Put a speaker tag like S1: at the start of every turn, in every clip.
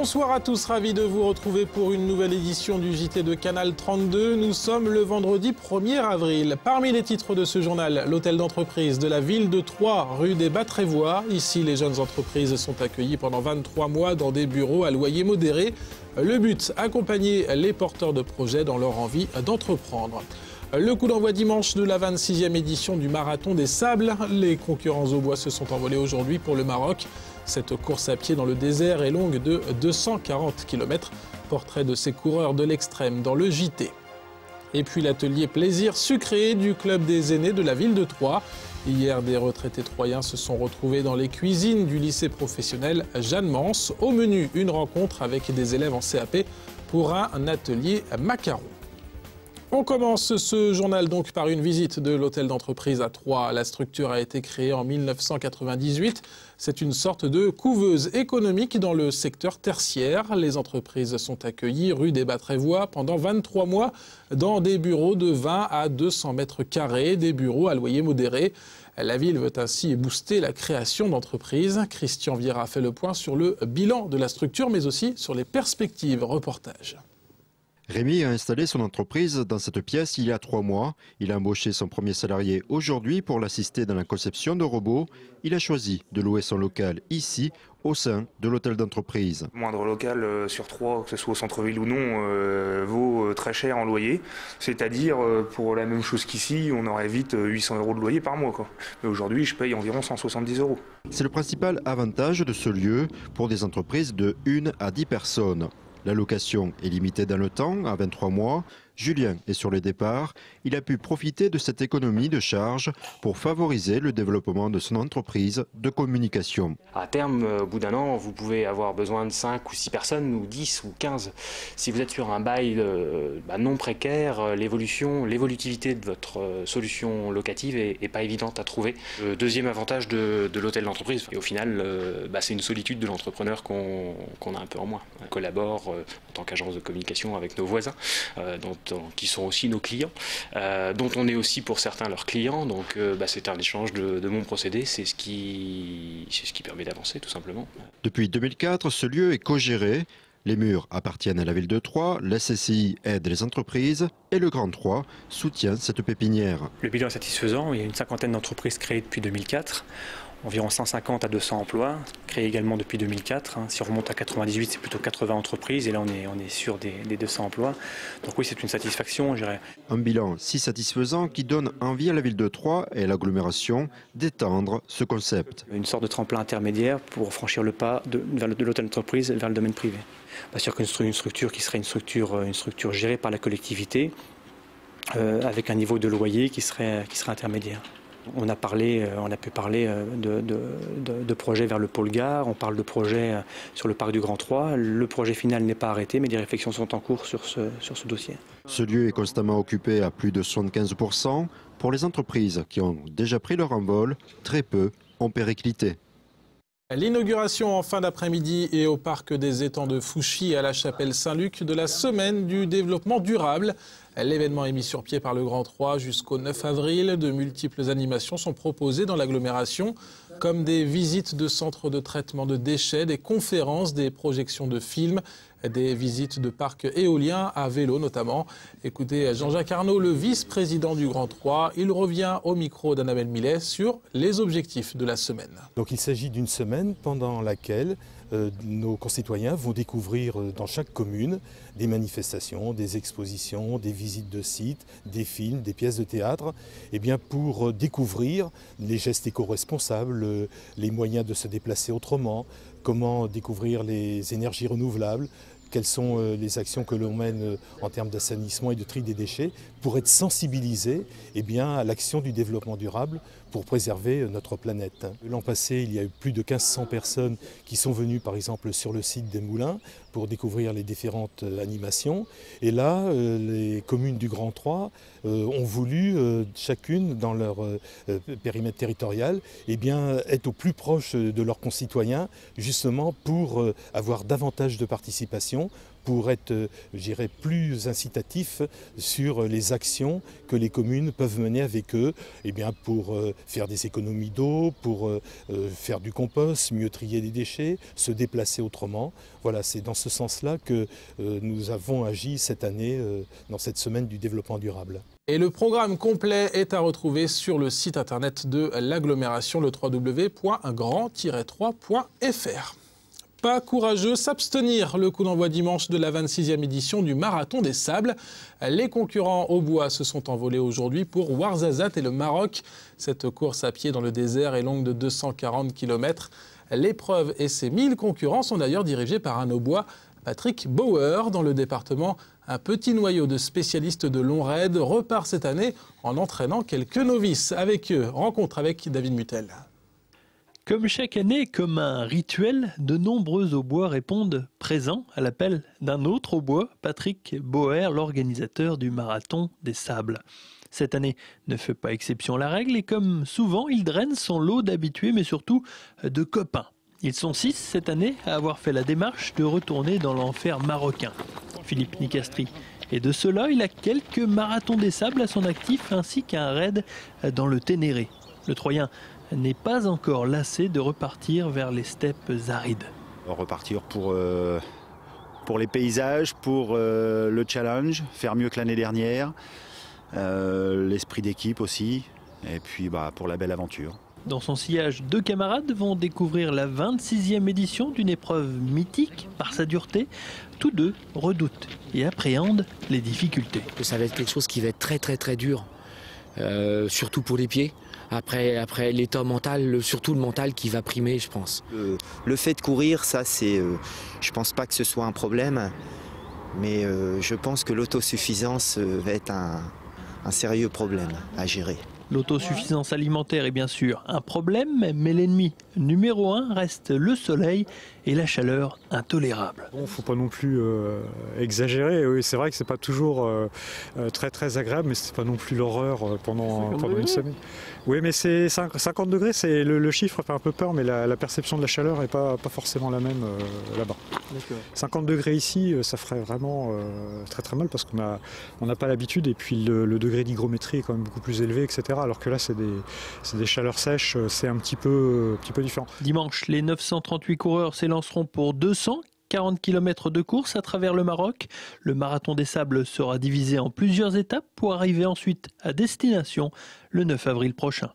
S1: Bonsoir à tous, ravi de vous retrouver pour une nouvelle édition du JT de Canal 32. Nous sommes le vendredi 1er avril. Parmi les titres de ce journal, l'hôtel d'entreprise de la ville de Troyes, rue des Bas-Trévois. Ici, les jeunes entreprises sont accueillies pendant 23 mois dans des bureaux à loyer modéré. Le but, accompagner les porteurs de projets dans leur envie d'entreprendre. Le coup d'envoi dimanche de la 26e édition du Marathon des Sables. Les concurrents au bois se sont envolés aujourd'hui pour le Maroc. Cette course à pied dans le désert est longue de 240 km. Portrait de ces coureurs de l'extrême dans le JT. Et puis l'atelier plaisir sucré du club des aînés de la ville de Troyes. Hier, des retraités troyens se sont retrouvés dans les cuisines du lycée professionnel Jeanne Mance. Au menu, une rencontre avec des élèves en CAP pour un atelier macaron. On commence ce journal donc par une visite de l'hôtel d'entreprise à Troyes. La structure a été créée en 1998. C'est une sorte de couveuse économique dans le secteur tertiaire. Les entreprises sont accueillies rue des Bas-Trévois pendant 23 mois dans des bureaux de 20 à 200 mètres carrés, des bureaux à loyer modéré. La ville veut ainsi booster la création d'entreprises. Christian Viera fait le point sur le bilan de la structure, mais aussi sur les perspectives. Reportage.
S2: Rémi a installé son entreprise dans cette pièce il y a 3 mois. Il a embauché son premier salarié aujourd'hui pour l'assister dans la conception de robots. Il a choisi de louer son local ici, au sein de l'hôtel d'entreprise.
S3: Le moindre local sur Troyes, que ce soit au centre-ville ou non, vaut très cher en loyer. C'est-à-dire, pour la même chose qu'ici, on aurait vite 800 € de loyer par mois, quoi. Mais aujourd'hui, je paye environ 170 €.
S2: C'est le principal avantage de ce lieu pour des entreprises de 1 à 10 personnes. La location est limitée dans le temps, à 23 mois. Julien est sur le départ. Il a pu profiter de cette économie de charges pour favoriser le développement de son entreprise de communication.
S4: À terme, au bout d'un an, vous pouvez avoir besoin de 5 ou 6 personnes, ou 10 ou 15. Si vous êtes sur un bail non précaire, l'évolutivité de votre solution locative est pas évidente à trouver. Le deuxième avantage de l'hôtel d'entreprise, et au final, c'est une solitude de l'entrepreneur qu'on a un peu en moins. On collabore en tant qu'agence de communication avec nos voisins, qui sont aussi nos clients, dont on est aussi pour certains leurs clients. Donc c'est un échange de bons procédés, c'est ce qui permet d'avancer tout simplement.
S2: Depuis 2004, ce lieu est co-géré. Les murs appartiennent à la ville de Troyes, la CCI aide les entreprises et le Grand Troyes soutient cette pépinière.
S5: Le bilan est satisfaisant, il y a une cinquantaine d'entreprises créées depuis 2004. Environ 150 à 200 emplois, créés également depuis 2004. Si on remonte à 98, c'est plutôt 80 entreprises et là on est sur des 200 emplois. Donc oui, c'est une satisfaction, je dirais.
S2: Un bilan si satisfaisant qui donne envie à la ville de Troyes et à l'agglomération d'étendre ce concept.
S5: Une sorte de tremplin intermédiaire pour franchir le pas de l'hôtel d'entreprise vers le domaine privé. Bien sûr qu'une structure qui serait une structure gérée par la collectivité avec un niveau de loyer qui serait intermédiaire. On a pu parler de projets vers le pôle gare, on parle de projets sur le parc du Grand Troyes. Le projet final n'est pas arrêté, mais des réflexions sont en cours sur ce dossier.
S2: Ce lieu est constamment occupé à plus de 75%. Pour les entreprises qui ont déjà pris leur envol, très peu ont périclité.
S1: L'inauguration en fin d'après-midi et au parc des étangs de Fouchy à la chapelle Saint-Luc de la semaine du développement durable. L'événement est mis sur pied par le Grand Troyes jusqu'au 9 avril. De multiples animations sont proposées dans l'agglomération, comme des visites de centres de traitement de déchets, des conférences, des projections de films, des visites de parcs éoliens à vélo notamment. Écoutez Jean-Jacques Arnaud, le vice-président du Grand Troyes. Il revient au micro d'Annabelle Millet sur les objectifs de la semaine.
S6: Donc il s'agit d'une semaine pendant laquelle nos concitoyens vont découvrir dans chaque commune des manifestations, des expositions, des visites de sites, des films, des pièces de théâtre, pour découvrir les gestes éco-responsables, les moyens de se déplacer autrement, comment découvrir les énergies renouvelables, quelles sont les actions que l'on mène en termes d'assainissement et de tri des déchets pour être sensibilisés à l'action du développement durable pour préserver notre planète. L'an passé, il y a eu plus de 1500 personnes qui sont venues par exemple sur le site des Moulins pour découvrir les différentes animations. Et là, les communes du Grand Troyes ont voulu, chacune dans leur périmètre territorial, être au plus proche de leurs concitoyens, justement pour avoir davantage de participation communication pour être, je dirais, plus incitatif sur les actions que les communes peuvent mener avec eux, eh bien pour faire des économies d'eau, pour faire du compost, mieux trier les déchets, se déplacer autrement. Voilà, c'est dans ce sens-là que nous avons agi cette année dans cette semaine du développement durable.
S1: Et le programme complet est à retrouver sur le site internet de l'agglomération, le www.grand-3.fr. Pas courageux, s'abstenir. Le coup d'envoi dimanche de la 26e édition du Marathon des Sables. Les concurrents au bois se sont envolés aujourd'hui pour Ouarzazate et le Maroc. Cette course à pied dans le désert est longue de 240 km. L'épreuve et ses 1000 concurrents sont d'ailleurs dirigés par un au-bois, Patrick Bauer, dans le département. Un petit noyau de spécialistes de long raid repart cette année en entraînant quelques novices. Avec eux, rencontre avec David Mutel.
S7: Comme chaque année, comme un rituel, de nombreux au-bois répondent présents à l'appel d'un autre au-bois, Patrick Bauer, l'organisateur du Marathon des Sables. Cette année ne fait pas exception à la règle et comme souvent, il draine son lot d'habitués mais surtout de copains. Ils sont 6 cette année à avoir fait la démarche de retourner dans l'enfer marocain. Philippe Nicastri. Et de cela, il a quelques marathons des sables à son actif ainsi qu'un raid dans le Ténéré. Le Troyen n'est pas encore lassé de repartir vers les steppes arides.
S8: Repartir pour les paysages, pour le challenge, faire mieux que l'année dernière, l'esprit d'équipe aussi, et puis pour la belle aventure.
S7: Dans son sillage, 2 camarades vont découvrir la 26e édition d'une épreuve mythique par sa dureté. Tous deux redoutent et appréhendent les difficultés.
S9: Ça va être quelque chose qui va être très dur, surtout pour les pieds. Après l'état mental, surtout le mental qui va primer, je pense.
S10: Le fait de courir, ça c'est, je pense pas que ce soit un problème, mais je pense que l'autosuffisance va être un sérieux problème à gérer.
S7: L'autosuffisance alimentaire est bien sûr un problème, mais l'ennemi numéro 1 reste le soleil et la chaleur intolérable.
S11: Bon, faut pas non plus exagérer. Oui, c'est vrai que c'est pas toujours très agréable, mais c'est pas non plus l'horreur pendant une semaine. Oui, mais c'est 50 degrés, c'est le chiffre fait un peu peur, mais la perception de la chaleur n'est pas forcément la même là-bas. 50 degrés ici, ça ferait vraiment très mal parce qu'on n'a pas l'habitude et puis le degré d'hygrométrie est quand même beaucoup plus élevé, etc. Alors que là, c'est des chaleurs sèches, c'est un petit peu différent.
S7: Dimanche, les 938 coureurs s'élanceront pour 240 km de course à travers le Maroc. Le Marathon des Sables sera divisé en plusieurs étapes pour arriver ensuite à destination le 9 avril prochain.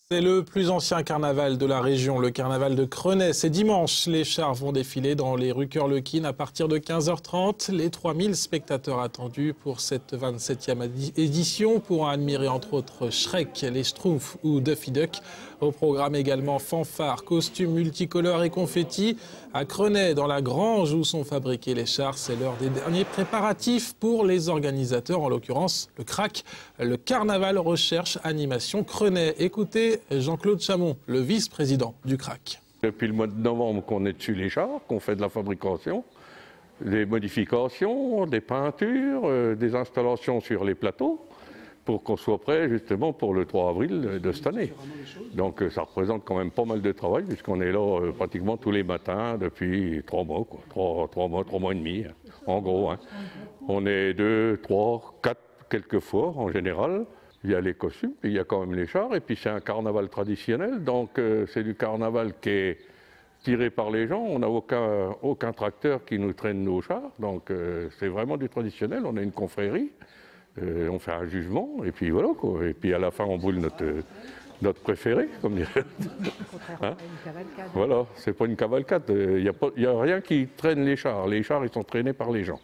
S1: C'est le plus ancien carnaval de la région, le carnaval de Crenay. C'est dimanche, les chars vont défiler dans les rues Cœur-le-Quine à partir de 15h30. Les 3000 spectateurs attendus pour cette 27e édition pourront admirer entre autres Shrek, les Schtroumpfs ou Duffy Duck. Au programme également fanfares, costumes multicolores et confettis. À Crenay, dans la grange où sont fabriqués les chars, c'est l'heure des derniers préparatifs pour les organisateurs, en l'occurrence le CRAC, le Carnaval Recherche Animation Crenay. Écoutez Jean-Claude Chamon, le vice-président du CRAC.
S12: Depuis le mois de novembre qu'on est dessus les chars, qu'on fait de la fabrication, des modifications, des peintures, des installations sur les plateaux, pour qu'on soit prêt justement pour le 3 avril de cette année. Donc ça représente quand même pas mal de travail puisqu'on est là pratiquement tous les matins depuis 3 mois, quoi. 3 mois et demi, en gros. Hein. On est 2, 3, 4 quelquefois en général. Il y a les costumes, il y a quand même les chars et puis c'est un carnaval traditionnel. Donc c'est du carnaval qui est tiré par les gens. On n'a aucun tracteur qui nous traîne nos chars. Donc c'est vraiment du traditionnel. On a une confrérie. On fait un jugement, et puis voilà, quoi. Et puis à la fin, on brûle notre préféré, comme dirait. Hein? Voilà, c'est pas une cavalcade. Il n'y a rien qui traîne les chars. Les chars, ils sont traînés par les gens.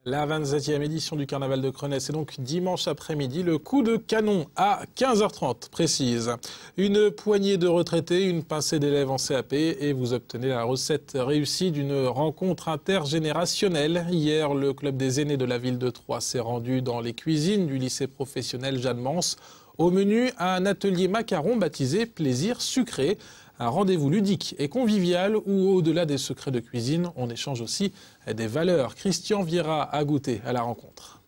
S1: La 27e édition du Carnaval de Crenay, c'est donc dimanche après-midi, le coup de canon à 15h30 précise. Une poignée de retraités, une pincée d'élèves en CAP et vous obtenez la recette réussie d'une rencontre intergénérationnelle. Hier, le club des aînés de la ville de Troyes s'est rendu dans les cuisines du lycée professionnel Jeanne Mance. Au menu, un atelier macaron baptisé Plaisir sucré. Un rendez-vous ludique et convivial où, au-delà des secrets de cuisine, on échange aussi des valeurs. Christian Vieira a goûté à la rencontre.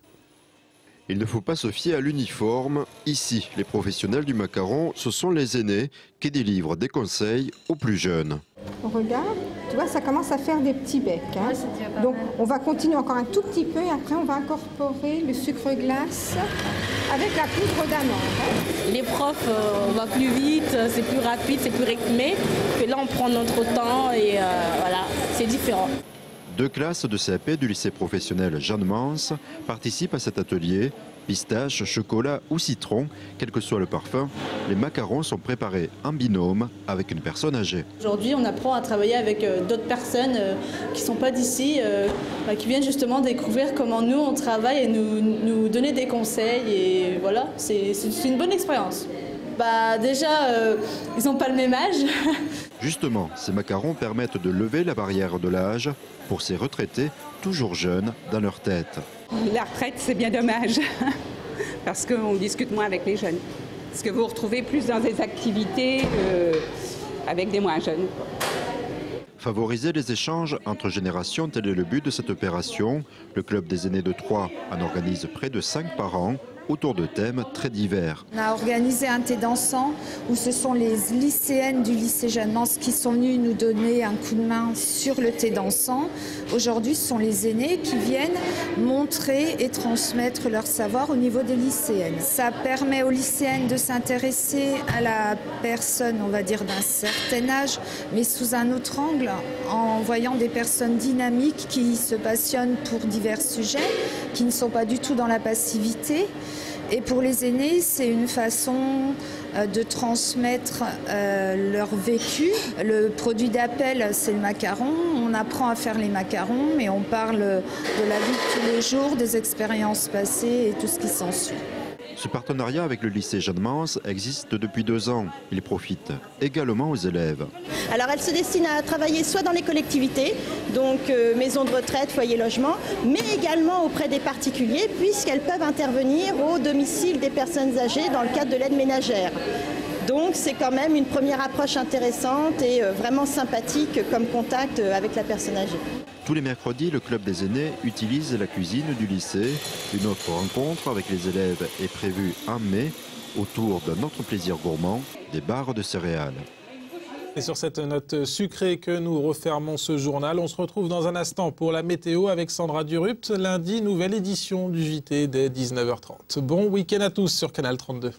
S2: Il ne faut pas se fier à l'uniforme. Ici, les professionnels du macaron, ce sont les aînés qui délivrent des conseils aux plus jeunes.
S13: On regarde, tu vois, ça commence à faire des petits becs. Hein. Donc on va continuer encore un tout petit peu et après on va incorporer le sucre glace avec la poudre d'amande.
S14: Les profs, on va plus vite, c'est plus rapide, c'est plus rythmé. Que là on prend notre temps et voilà, c'est différent.
S2: 2 classes de CAP du lycée professionnel Jeanne Mance participent à cet atelier. Pistache, chocolat ou citron, quel que soit le parfum, les macarons sont préparés en binôme avec une personne âgée.
S15: Aujourd'hui, on apprend à travailler avec d'autres personnes qui ne sont pas d'ici, qui viennent justement découvrir comment nous on travaille et nous donner des conseils. Et voilà, c'est une bonne expérience. Déjà, ils n'ont pas le même âge.
S2: Justement, ces macarons permettent de lever la barrière de l'âge pour ces retraités toujours jeunes dans leur tête.
S16: La retraite, c'est bien dommage, parce qu'on discute moins avec les jeunes. Parce que vous vous retrouvez plus dans des activités avec des moins jeunes.
S2: Favoriser les échanges entre générations, tel est le but de cette opération. Le club des aînés de Troyes en organise près de 5 par an, autour de thèmes très divers.
S17: On a organisé un thé dansant où ce sont les lycéennes du lycée Jeanne Mance qui sont venues nous donner un coup de main sur le thé dansant. Aujourd'hui, ce sont les aînés qui viennent montrer et transmettre leur savoir au niveau des lycéennes. Ça permet aux lycéennes de s'intéresser à la personne, on va dire, d'un certain âge, mais sous un autre angle, en voyant des personnes dynamiques qui se passionnent pour divers sujets, qui ne sont pas du tout dans la passivité. Et pour les aînés, c'est une façon de transmettre leur vécu. Le produit d'appel, c'est le macaron. On apprend à faire les macarons, mais on parle de la vie de tous les jours, des expériences passées et tout ce qui s'ensuit.
S2: Ce partenariat avec le lycée Jeanne Mance existe depuis 2 ans. Il profite également aux élèves.
S18: Alors elle se destine à travailler soit dans les collectivités, donc maisons de retraite, foyer logement, mais également auprès des particuliers, puisqu'elles peuvent intervenir au domicile des personnes âgées dans le cadre de l'aide ménagère. Donc c'est quand même une première approche intéressante et vraiment sympathique comme contact avec la personne âgée.
S2: Tous les mercredis, le club des aînés utilise la cuisine du lycée. Une autre rencontre avec les élèves est prévue en mai autour d'un autre plaisir gourmand, des barres de céréales.
S1: Et sur cette note sucrée que nous refermons ce journal, on se retrouve dans un instant pour la météo avec Sandra Durupt. Lundi, nouvelle édition du JT dès 19h30. Bon week-end à tous sur Canal 32.